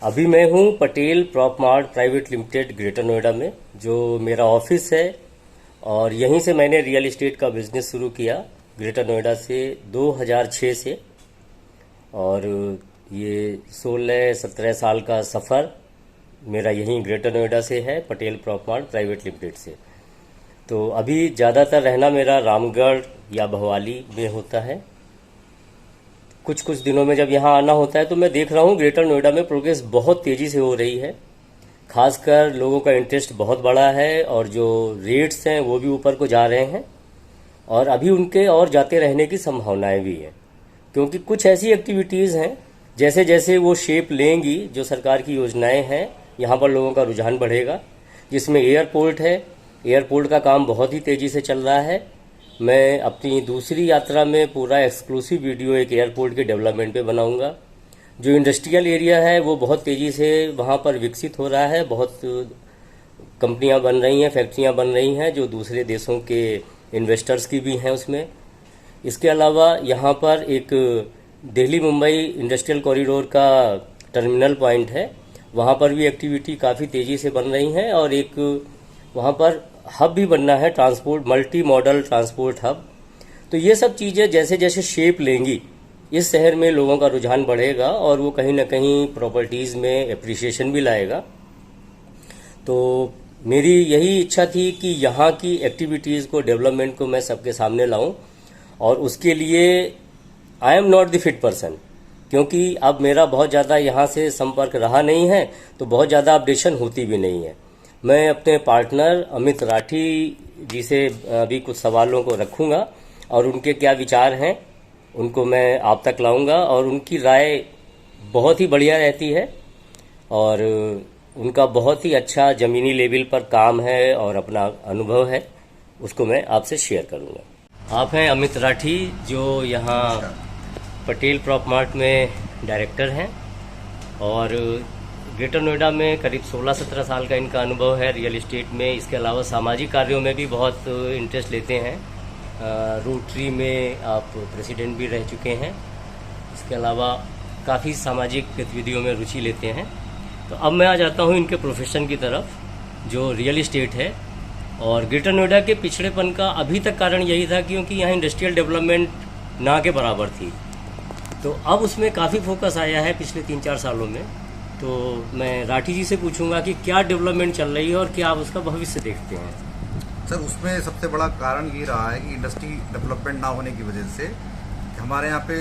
अभी मैं हूँ Patel prop mart private limited greater Noida में, जो मेरा ऑफिस है। और यहीं से मैंने रियल एस्टेट का बिजनेस शुरू किया ग्रेटर नोएडा से 2006 से। और ये 16-17 साल का सफ़र मेरा यहीं ग्रेटर नोएडा से है, Patel prop mart private limited से। तो अभी ज़्यादातर रहना मेरा रामगढ़ या भवाली में होता है। कुछ कुछ दिनों में जब यहाँ आना होता है तो मैं देख रहा हूँ ग्रेटर नोएडा में प्रोग्रेस बहुत तेज़ी से हो रही है। खासकर लोगों का इंटरेस्ट बहुत बड़ा है और जो रेट्स हैं वो भी ऊपर को जा रहे हैं, और अभी उनके और जाते रहने की संभावनाएं भी हैं, क्योंकि कुछ ऐसी एक्टिविटीज़ हैं जैसे जैसे वो शेप लेंगी, जो सरकार की योजनाएं हैं, यहाँ पर लोगों का रुझान बढ़ेगा। जिसमें एयरपोर्ट है, एयरपोर्ट का काम बहुत ही तेज़ी से चल रहा है। मैं अपनी दूसरी यात्रा में पूरा एक्सक्लूसिव वीडियो एक एयरपोर्ट के डेवलपमेंट पे बनाऊंगा। जो इंडस्ट्रियल एरिया है वो बहुत तेज़ी से वहाँ पर विकसित हो रहा है। बहुत कंपनियां बन रही हैं, फैक्ट्रियां बन रही हैं, जो दूसरे देशों के इन्वेस्टर्स की भी हैं उसमें। इसके अलावा यहाँ पर एक दिल्ली मुंबई इंडस्ट्रियल कॉरिडोर का टर्मिनल पॉइंट है, वहाँ पर भी एक्टिविटी काफ़ी तेज़ी से बन रही हैं। और एक वहाँ पर हब भी बनना है, transport multi modal transport hub. तो ये सब चीज़ें जैसे जैसे शेप लेंगी, इस शहर में लोगों का रुझान बढ़ेगा और वो कहीं ना कहीं प्रॉपर्टीज़ में एप्रिसिएशन भी लाएगा। तो मेरी यही इच्छा थी कि यहाँ की एक्टिविटीज़ को, डेवलपमेंट को मैं सबके सामने लाऊं, और उसके लिए I am not the fit person, क्योंकि अब मेरा बहुत ज़्यादा यहाँ से संपर्क रहा नहीं है, तो बहुत ज़्यादा अपडेशन होती भी नहीं है। मैं अपने पार्टनर अमित राठी जी से अभी कुछ सवालों को रखूँगा और उनके क्या विचार हैं उनको मैं आप तक लाऊंगा, और उनकी राय बहुत ही बढ़िया रहती है और उनका बहुत ही अच्छा ज़मीनी लेवल पर काम है और अपना अनुभव है, उसको मैं आपसे शेयर करूंगा। आप हैं अमित राठी, जो यहाँ पटेल प्रॉप मार्ट में डायरेक्टर हैं, और ग्रेटर नोएडा में करीब 16-17 साल का इनका अनुभव है रियल एस्टेट में। इसके अलावा सामाजिक कार्यों में भी बहुत इंटरेस्ट लेते हैं। रोटरी में आप प्रेसिडेंट भी रह चुके हैं। इसके अलावा काफ़ी सामाजिक गतिविधियों में रुचि लेते हैं। तो अब मैं आ जाता हूँ इनके प्रोफेशन की तरफ, जो रियल एस्टेट है। और ग्रेटर नोएडा के पिछड़ेपन का अभी तक कारण यही था क्योंकि यहाँ इंडस्ट्रियल डेवलपमेंट ना के बराबर थी। तो अब उसमें काफ़ी फोकस आया है पिछले 3-4 सालों में। तो मैं राठी जी से पूछूंगा कि क्या डेवलपमेंट चल रही है और क्या आप उसका भविष्य देखते हैं। सर, उसमें सबसे बड़ा कारण ये रहा है कि इंडस्ट्री डेवलपमेंट ना होने की वजह से हमारे यहाँ पे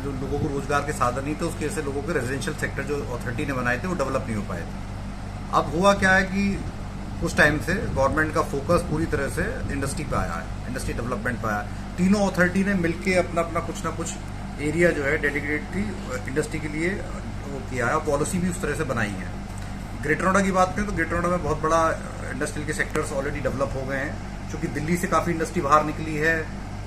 जो लोगों को रोजगार के साधन नहीं थे, उसकी वजह से लोगों के रेजिडेंशियल सेक्टर जो अथॉरिटी ने बनाए थे वो डेवलप नहीं हो पाए थे। अब हुआ क्या है कि कुछ टाइम से गवर्नमेंट का फोकस पूरी तरह से इंडस्ट्री पे आया है, इंडस्ट्री डेवलपमेंट पे आया है। तीनों अथॉरिटी ने मिलकर अपना अपना कुछ ना कुछ एरिया जो है डेडिकेटेड इंडस्ट्री के लिए वो किया है, और पॉलिसी भी उस तरह से बनाई है। ग्रेटर नोएडा की बात करें तो ग्रेटर नोएडा में बहुत बड़ा इंडस्ट्रियल के सेक्टर्स ऑलरेडी डेवलप हो गए हैं, क्योंकि दिल्ली से काफ़ी इंडस्ट्री बाहर निकली है।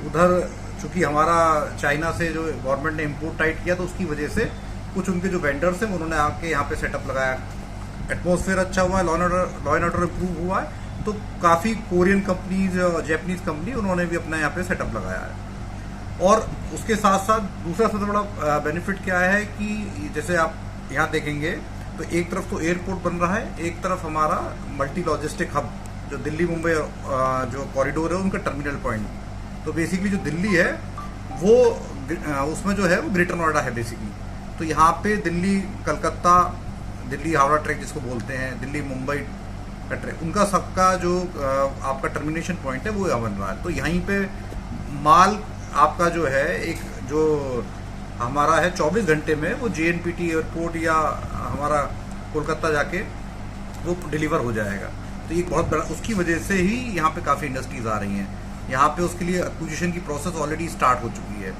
उधर चूंकि हमारा चाइना से जो गवर्नमेंट ने इम्पोर्ट टाइट किया, तो उसकी वजह से कुछ उनके जो वेंडर्स हैं उन्होंने आके यहाँ पे सेटअप लगाया। एटमॉस्फेयर अच्छा हुआ है, लॉ एंड ऑर्डर इम्प्रूव हुआ है, तो काफ़ी कोरियन कंपनीज और जैपनीज कंपनी उन्होंने भी अपना यहाँ पे सेटअप लगाया है। और उसके साथ साथ दूसरा सबसे बड़ा बेनिफिट क्या है कि जैसे आप यहाँ देखेंगे तो एक तरफ तो एयरपोर्ट बन रहा है, एक तरफ हमारा मल्टी लॉजिस्टिक हब जो दिल्ली मुंबई जो कॉरिडोर है उनका टर्मिनल पॉइंट। तो बेसिकली जो दिल्ली है वो उसमें जो है वो ग्रेटर नोएडा है बेसिकली। तो यहाँ पे दिल्ली कलकत्ता, दिल्ली हावड़ा ट्रैक जिसको बोलते हैं, दिल्ली मुंबई का ट्रैक, उनका सबका जो आपका टर्मिनेशन पॉइंट है वो यहाँ बन रहा है। तो यहीं पे माल आपका जो है एक जो हमारा है 24 घंटे में वो JNPT एयरपोर्ट या हमारा कोलकाता जाके वो डिलीवर हो जाएगा। तो ये बहुत बड़ा, उसकी वजह से ही यहाँ पे काफ़ी इंडस्ट्रीज आ रही हैं। यहाँ पे उसके लिए एक्विजिशन की प्रोसेस ऑलरेडी स्टार्ट हो चुकी है।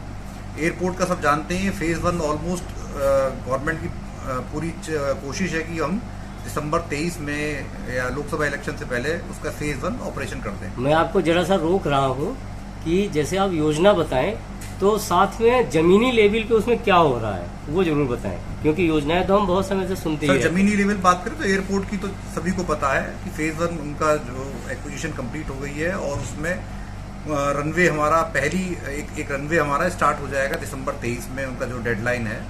एयरपोर्ट का सब जानते हैं, फेज़ 1 ऑलमोस्ट गवर्नमेंट की पूरी कोशिश है कि हम दिसंबर 23 में या लोकसभा इलेक्शन से पहले उसका फेज़ 1 ऑपरेशन कर दें। मैं आपको जरा सा रोक रहा हूँ कि जैसे आप योजना बताएं तो साथ में जमीनी लेवल पे उसमें क्या हो रहा है वो जरूर बताएं, क्योंकि योजनाएं तो हम बहुत समय से सुनते हैं। जमीनी लेवल बात करें तो एयरपोर्ट की तो सभी को पता है कि फेज़ 1 उनका जो एक्विजिशन कंप्लीट हो गई है, और उसमें रनवे हमारा एक रनवे हमारा स्टार्ट हो जाएगा दिसंबर 23 में, उनका जो डेडलाइन है।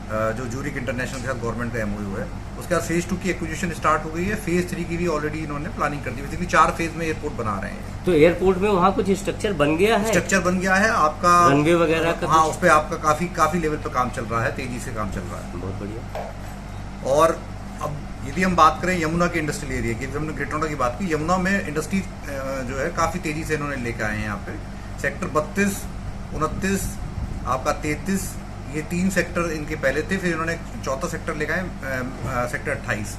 जो जूरिक इंटरनेशनल के साथ गवर्नमेंट का एमओयू है। उसके बाद फेज 2 की एक्विजिशन स्टार्ट हो गई है। फेज 3 की भी ऑलरेडी इन्होंने प्लानिंग कर दी। बेसिकली 4 फेज में एयरपोर्ट बना रहे हैं। तो एयरपोर्ट में वहाँ कुछ स्ट्रक्चर बन गया है? स्ट्रक्चर बन गया है आपका, रनवे वगैरह का? हाँ, उस पर आपका काफी लेवल पर काम चल रहा है, तेजी से काम चल रहा है। बहुत बढ़िया। और अब यदि हम बात करें यमुना के इंडस्ट्रियल एरिया की, हमने ग्रेटर नोएडा की बात की, यमुना में इंडस्ट्री जो है काफी तेजी से इन्होंने लेकर आए हैं। यहाँ पे सेक्टर 32, 29, आपका 33, ये 3 सेक्टर इनके पहले थे, फिर इन्होंने चौथा सेक्टर लेकर आए सेक्टर 28।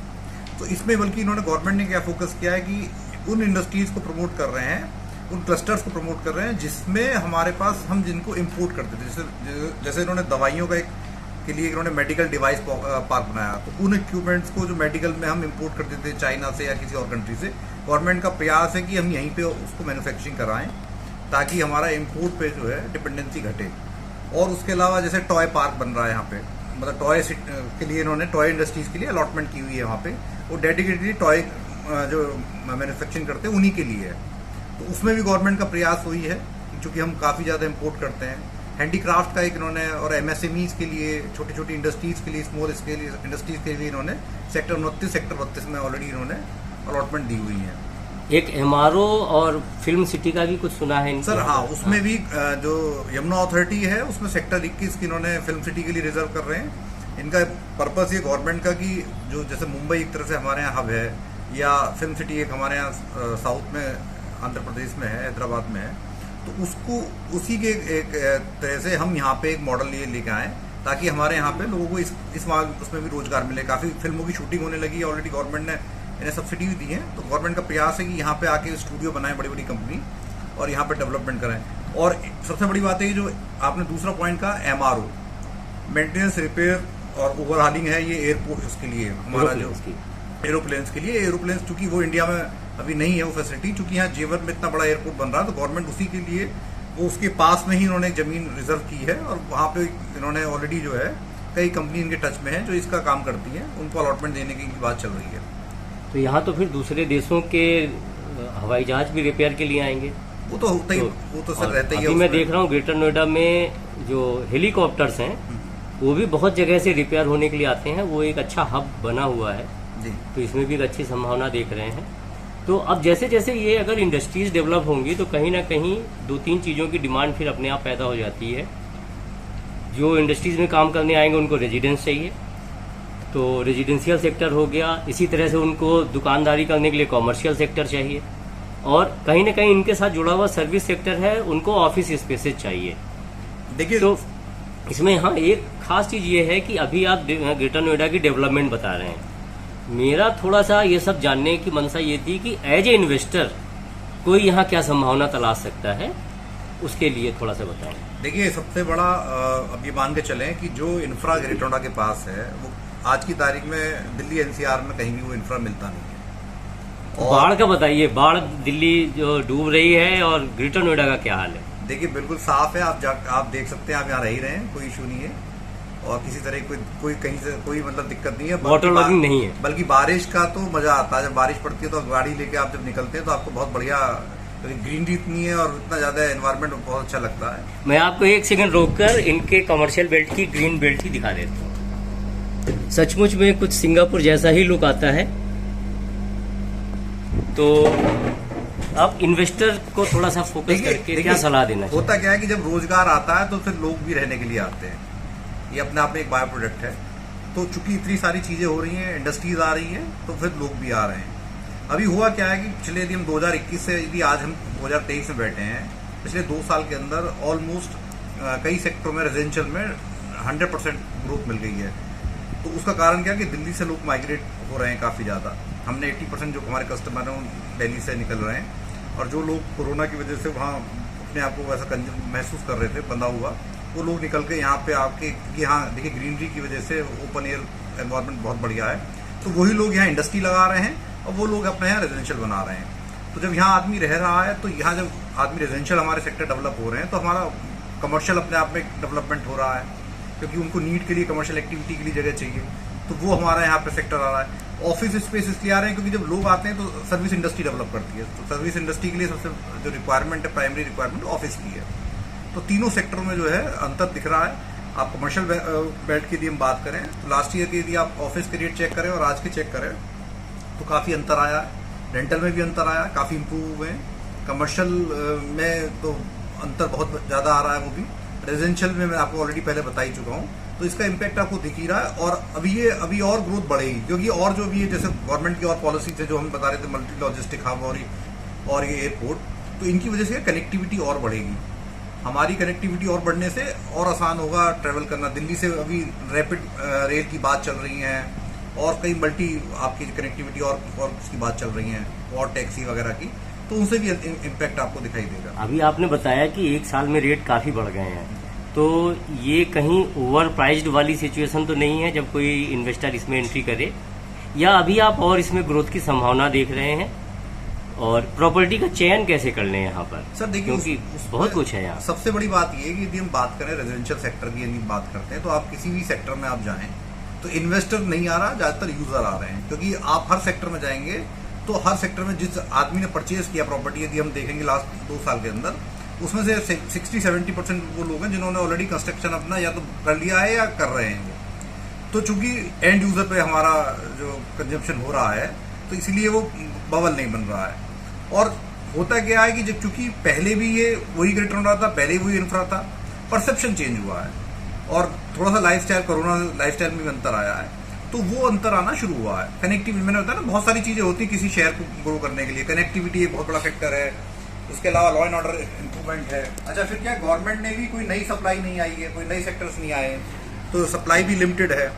तो इसमें बल्कि इन्होंने गवर्नमेंट ने क्या फोकस किया है कि उन इंडस्ट्रीज को प्रमोट कर रहे हैं, उन क्लस्टर्स को प्रमोट कर रहे हैं जिसमें हमारे पास हम जिनको इम्पोर्ट करते थे। जैसे इन्होंने दवाइयों का के लिए इन्होंने मेडिकल डिवाइस पार्क बनाया, तो उन इक्विपमेंट्स को जो मेडिकल में हम इंपोर्ट करते थे चाइना से या किसी और कंट्री से, गवर्नमेंट का प्रयास है कि हम यहीं पे उसको मैन्युफैक्चरिंग कराएं ताकि हमारा इम्पोर्ट पे जो है डिपेंडेंसी घटे। और उसके अलावा जैसे टॉय पार्क बन रहा है यहाँ पे, मतलब टॉय के लिए इन्होंने टॉय इंडस्ट्रीज के लिए अलॉटमेंट की हुई है वहाँ पे, वो डेडिकेटेडली टॉय जो मैन्युफैक्चरिंग करते हैं उन्हीं के लिए है। तो उसमें भी गवर्नमेंट का प्रयास वही है, क्योंकि हम काफ़ी ज़्यादा इम्पोर्ट करते हैं। हैंडीक्राफ्ट का एक इन्होंने, और एमएसएमईज के लिए, छोटी छोटी इंडस्ट्रीज के लिए, स्मॉल स्केल इंडस्ट्रीज के लिए इन्होंने सेक्टर 29, सेक्टर 32 में ऑलरेडी इन्होंने अलॉटमेंट दी हुई है। एक एमआरओ और फिल्म सिटी का भी कुछ सुना है सर? हाँ, उसमें भी जो यमुना अथॉरिटी है उसमें सेक्टर 21 की इन्होंने फिल्म सिटी के लिए रिजर्व कर रहे हैं। इनका पर्पस ये गवर्नमेंट का कि जो जैसे मुंबई एक तरह से हमारे यहाँ हब है, या फिल्म सिटी एक हमारे यहाँ साउथ में आंध्र प्रदेश में है, हैदराबाद में है, तो उसको उसी के एक तरह से हम यहाँ पे एक मॉडल ये लेके आए ताकि हमारे यहाँ पे लोगों को उसमें भी रोजगार मिले। काफ़ी फिल्मों की शूटिंग होने लगी है, ऑलरेडी गवर्नमेंट ने इन्हें सब्सिडी भी दी है। तो गवर्नमेंट का प्रयास है कि यहाँ पे आके स्टूडियो बनाएं बड़ी बड़ी कंपनी, और यहाँ पे डेवलपमेंट करें। और सबसे बड़ी बात है कि जो आपने दूसरा पॉइंट कहा, एमआरओ, मेंटेनेंस, रिपेयर और ओवरहालिंग है, ये एयरपोर्ट उसके लिए हमारा जो एरोप्लेन्स के लिए, एरोप्लेन्स चूंकि वो इंडिया में अभी नहीं है वो फैसिलिटी, चूंकि यहाँ जेवर में इतना बड़ा एयरपोर्ट बन रहा है, तो गवर्नमेंट उसी के लिए वो उसके पास में ही इन्होंने एक जमीन रिजर्व की है, और वहाँ पे इन्होंने ऑलरेडी जो है कई कंपनी इनके टच में है जो इसका काम करती है, उनको अलॉटमेंट देने की बात चल रही है। तो यहाँ तो फिर दूसरे देशों के हवाई जहाज भी रिपेयर के लिए आएंगे? वो तो होता ही, वो तो सर रहता ही है। अभी मैं देख रहा हूँ ग्रेटर नोएडा में जो हेलीकॉप्टर्स हैं वो भी बहुत जगह से रिपेयर होने के लिए आते हैं, वो एक अच्छा हब बना हुआ है जी। तो इसमें भी एक अच्छी संभावना देख रहे हैं। तो अब जैसे जैसे ये अगर इंडस्ट्रीज डेवलप होंगी तो कहीं ना कहीं 2-3 चीज़ों की डिमांड फिर अपने आप पैदा हो जाती है। जो इंडस्ट्रीज में काम करने आएंगे उनको रेजिडेंस चाहिए, तो रेजिडेंशियल सेक्टर हो गया, इसी तरह से उनको दुकानदारी करने के लिए कॉमर्शियल सेक्टर चाहिए, और कहीं ना कहीं इनके साथ जुड़ा हुआ सर्विस सेक्टर है, उनको ऑफिस स्पेसेस चाहिए। देखिए, तो इसमें हाँ एक खास चीज़ ये है कि अभी आप ग्रेटर नोएडा की डेवलपमेंट बता रहे हैं, मेरा थोड़ा सा ये सब जानने की मंशा ये थी कि एज ए इन्वेस्टर कोई यहाँ क्या संभावना तलाश सकता है, उसके लिए थोड़ा सा बताएं। देखिए, सबसे बड़ा अब ये मान के चलें कि जो इंफ्रा ग्रेटर नोएडा के पास है वो आज की तारीख में दिल्ली एनसीआर में कहीं भी वो इंफ्रा मिलता नहीं है। और बाढ़ का बताइए, बाढ़ दिल्ली जो डूब रही है, और ग्रेटर नोएडा का क्या हाल है? देखिए, बिल्कुल साफ है, आप देख सकते हैं, आप यहाँ रह ही रहे हैं, कोई इशू नहीं है, और किसी तरह कोई कहीं से कोई मतलब दिक्कत नहीं है। वाटर लॉगिंग नहीं है। बल्कि बारिश का तो मजा आता है, जब बारिश पड़ती है तो गाड़ी लेके आप जब निकलते हैं तो आपको बहुत बढ़िया ग्रीनरी इतनी है और इतना ज्यादा एनवायरनमेंट बहुत अच्छा लगता है। मैं आपको एक सेकंड रोककर इनके कमर्शियल बेल्ट की ग्रीन बेल्ट ही दिखा देता हूँ। सचमुच में कुछ सिंगापुर जैसा ही लुक आता है। तो अब इन्वेस्टर को थोड़ा सा फोकस करके क्या सलाह देना चाहिए? होता क्या है कि जब रोजगार आता है तो फिर लोग भी रहने के लिए आते हैं, ये अपने आप में एक बायो प्रोडक्ट है। तो चूंकि इतनी सारी चीजें हो रही हैं, इंडस्ट्रीज आ रही हैं, तो फिर लोग भी आ रहे हैं। अभी हुआ क्या है कि पिछले यदि हम 2021 से यदि आज हम 2023 में बैठे हैं, पिछले 2 साल के अंदर ऑलमोस्ट कई सेक्टरों में रेजिडेंशियल में 100% ग्रोथ मिल गई है। तो उसका कारण क्या है कि दिल्ली से लोग माइग्रेट हो रहे हैं काफ़ी ज़्यादा। हमने 80% जो हमारे कस्टमर हैं वो दिल्ली से निकल रहे हैं, और जो लोग कोरोना की वजह से वहाँ अपने आप को वैसा महसूस कर रहे थे बंधा हुआ, वो लोग निकल के यहाँ पे आके, क्योंकि यहाँ देखिए ग्रीनरी की वजह से ओपन एयर एनवायरनमेंट बहुत बढ़िया है, तो वही लोग यहाँ इंडस्ट्री लगा रहे हैं और वो लोग अपने यहाँ रेजिडेंशियल बना रहे हैं। तो जब यहाँ आदमी रह रहा है, तो यहाँ जब आदमी रेजिडेंशियल हमारे सेक्टर डेवलप हो रहे हैं, तो हमारा कमर्शियल अपने आप में डेवलपमेंट हो रहा है, क्योंकि उनको नीड के लिए, कमर्शियल एक्टिविटी के लिए जगह चाहिए, तो वो हमारा यहाँ पे सेक्टर आ रहा है। ऑफिस स्पेस इसलिए आ रहे हैं क्योंकि जब लोग आते हैं तो सर्विस इंडस्ट्री डेवलप करती है, तो सर्विस इंडस्ट्री के लिए सबसे जो रिक्वायरमेंट है, प्राइमरी रिक्वायरमेंट ऑफिस की है। तो तीनों सेक्टरों में जो है अंतर दिख रहा है। आप कमर्शियल बेल्ट की यदि हम बात करें तो लास्ट ईयर की यदि आप ऑफिस के रेट चेक करें और आज के चेक करें तो काफ़ी अंतर आया है। रेंटल में भी अंतर आया, काफ़ी इंप्रूव हुए हैं। कमर्शियल में तो अंतर बहुत ज़्यादा आ रहा है, वो भी रेजिडेंशियल में मैं आपको ऑलरेडी पहले बता ही चुका हूँ। तो इसका इम्पैक्ट आपको दिख ही रहा है और अभी और ग्रोथ बढ़ेगी, क्योंकि और जो भी है जैसे गवर्नमेंट की और पॉलिसीज है जो हम बता रहे थे, मल्टी लॉजिस्टिक हब और ये एयरपोर्ट, तो इनकी वजह से कनेक्टिविटी और बढ़ेगी। हमारी कनेक्टिविटी और बढ़ने से और आसान होगा ट्रैवल करना। दिल्ली से अभी रैपिड रेल की बात चल रही है और कई मल्टी आपकी कनेक्टिविटी और उसकी बात चल रही है, और टैक्सी वगैरह की, तो उनसे भी इम्पैक्ट आपको दिखाई देगा। अभी आपने बताया कि एक साल में रेट काफ़ी बढ़ गए हैं, तो ये कहीं ओवर प्राइज्ड वाली सिचुएशन तो नहीं है जब कोई इन्वेस्टर इसमें एंट्री करे, या अभी आप और इसमें ग्रोथ की संभावना देख रहे हैं? और प्रॉपर्टी का चयन कैसे कर लें यहाँ पर? सर देखिए, क्योंकि बहुत कुछ है यहाँ। सबसे बड़ी बात ये है कि यदि हम बात करें रेजिडेंशियल सेक्टर की, यदि बात करते हैं तो आप किसी भी सेक्टर में आप जाएं तो इन्वेस्टर नहीं आ रहा, ज्यादातर यूजर आ रहे हैं। क्योंकि आप हर सेक्टर में जाएंगे तो हर सेक्टर में जिस आदमी ने परचेज किया प्रॉपर्टी, यदि हम देखेंगे लास्ट 2 साल के अंदर, उसमें से 60-70% वो लोग हैं जिन्होंने ऑलरेडी कंस्ट्रक्शन अपना या तो कर लिया है या कर रहे हैं। तो चूंकि एंड यूजर पे हमारा जो कंजम्पशन हो रहा है, तो इसीलिए वो बबल नहीं बन रहा है। और होता क्या है कि जब चूंकि पहले भी ये वही ग्रेटर नोएडा था, पहले वही इंफ्रा था, परसेप्शन चेंज हुआ है और थोड़ा सा लाइफस्टाइल, कोरोना लाइफस्टाइल में भी अंतर आया है, तो वो अंतर आना शुरू हुआ है। कनेक्टिविटी, मैंने बताया ना, बहुत सारी चीजें होती है किसी शहर को ग्रो करने के लिए। कनेक्टिविटी एक बहुत बड़ा फैक्टर है, उसके अलावा लॉ एंड ऑर्डर इंप्रूवमेंट है। अच्छा, फिर क्या गवर्नमेंट ने भी कोई नई सप्लाई नहीं आई है, कोई नए सेक्टर्स नहीं आए, तो सप्लाई भी लिमिटेड है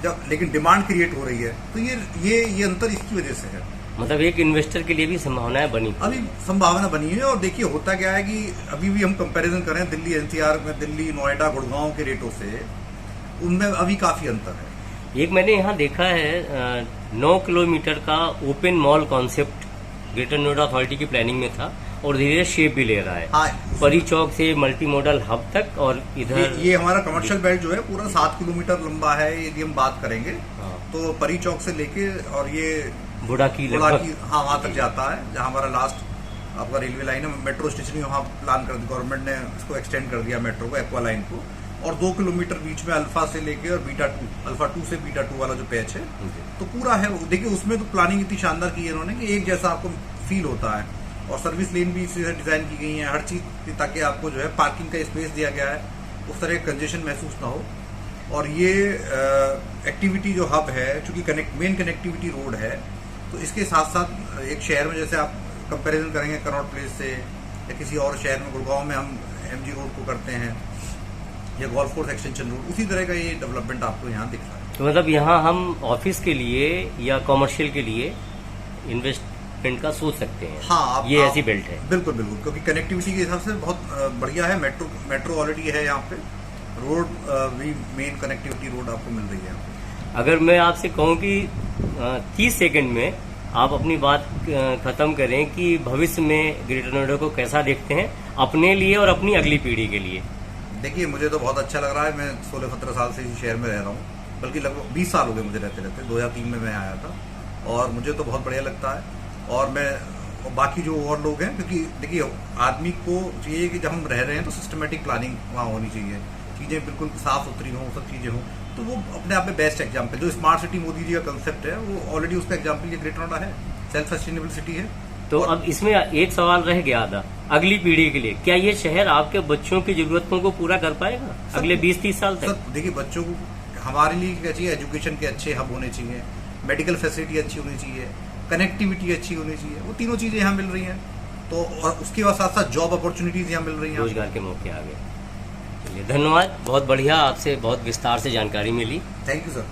जब, लेकिन डिमांड क्रिएट हो रही है। तो ये अंतर इसकी वजह से है। मतलब एक इन्वेस्टर के लिए भी संभावनाएं बनी, अभी संभावना बनी है। और देखिए होता क्या है कि अभी भी हम कंपैरिजन करें दिल्ली एनसीआर में, दिल्ली नोएडा गुड़गांव के रेटों से, उनमें अभी काफी अंतर है। एक मैंने यहाँ देखा है 9 किलोमीटर का open mall concept greater Noida authority की प्लानिंग में था और धीरे धीरे शेप भी ले रहा है। हाँ, परी चौक से मल्टी मॉडल हब तक, और इधर ये हमारा कमर्शियल बेल्ट जो है पूरा 7 किलोमीटर लंबा है। यदि हम बात करेंगे तो परी चौक से लेके और ये बुढ़ा की हाँ वहाँ तक जाता है, जहाँ हमारा लास्ट आपका रेलवे लाइन है। मेट्रो स्टेशन वहाँ प्लान कर, गवर्नमेंट ने इसको एक्सटेंड कर दिया मेट्रो को, एक्वा लाइन को। और 2 किलोमीटर बीच में अल्फा से लेके और अल्फा 2 से बीटा 2 वाला जो पैच है, तो पूरा है। देखिए उसमें तो प्लानिंग इतनी शानदार की है इन्होंने कि एक जैसा आपको फील होता है, और सर्विस लेन भी इसी तरह डिजाइन की गई है, हर चीज, ताकि आपको जो है पार्किंग का स्पेस दिया गया है, उस तरह कंजेशन महसूस ना हो। और ये एक्टिविटी जो हब है, चूंकि मेन कनेक्टिविटी रोड है, तो इसके साथ साथ एक शहर में जैसे आप कंपैरिजन करेंगे कनॉट प्लेस से, या किसी और शहर में, गुड़गांव में हम एमजी रोड को करते हैं या गोल्फ कोर्स एक्सटेंशन रोड, उसी तरह का ये डेवलपमेंट आपको यहाँ दिख रहा है। तो मतलब यहाँ हम ऑफिस के लिए या कमर्शियल के लिए इन्वेस्टमेंट का सोच सकते हैं। हाँ, ये ऐसी बेल्ट है। बिल्कुल बिल्कुल, क्योंकि कनेक्टिविटी के हिसाब से बहुत बढ़िया है। मेट्रो ऑलरेडी है यहाँ पे, रोड भी मेन कनेक्टिविटी रोड आपको मिल रही है। अगर मैं आपसे कहूँ कि 30 सेकंड में आप अपनी बात खत्म करें कि भविष्य में ग्रेटर नोएडा को कैसा देखते हैं अपने लिए और अपनी अगली पीढ़ी के लिए। देखिए मुझे तो बहुत अच्छा लग रहा है। मैं 16-17 साल से इसी शहर में रह रहा हूँ, बल्कि लगभग 20 साल हो गए मुझे रहते रहते। 2003 में मैं आया था, और मुझे तो बहुत बढ़िया लगता है। और मैं बाकी जो और लोग हैं, क्योंकि देखिए आदमी को चाहिए कि जब हम रह रहे हैं तो सिस्टमेटिक प्लानिंग वहाँ होनी चाहिए, चीज़ें बिल्कुल साफ सुथरी हों, सब चीज़ें हों। तो वो अपने आप में बेस्ट एग्जाम्पल, जो स्मार्ट सिटी मोदी जी का कंसेप्ट है, वो ऑलरेडी उसका एग्जाम्पल ये ग्रेटर नोएडा है, सेल्फ सस्टेनेबल सिटी है। तो अब इसमें एक सवाल रह गया था, अगली पीढ़ी के लिए क्या ये शहर आपके बच्चों की जरूरतों को पूरा कर पाएगा अगले 20-30 साल तक? सर देखिए, बच्चों को हमारे लिए क्या चाहिए, एजुकेशन के अच्छे हब होने चाहिए, मेडिकल फैसिलिटी अच्छी होनी चाहिए, कनेक्टिविटी अच्छी होनी चाहिए। वो तीनों चीजें यहाँ मिल रही हैं, तो और उसके बाद साथ साथ जॉब अपॉर्चुनिटीज यहाँ मिल रही हैं, रोजगार के मौके आ गए। चलिए धन्यवाद, बहुत बढ़िया, आपसे बहुत विस्तार से जानकारी मिली। Thank you sir.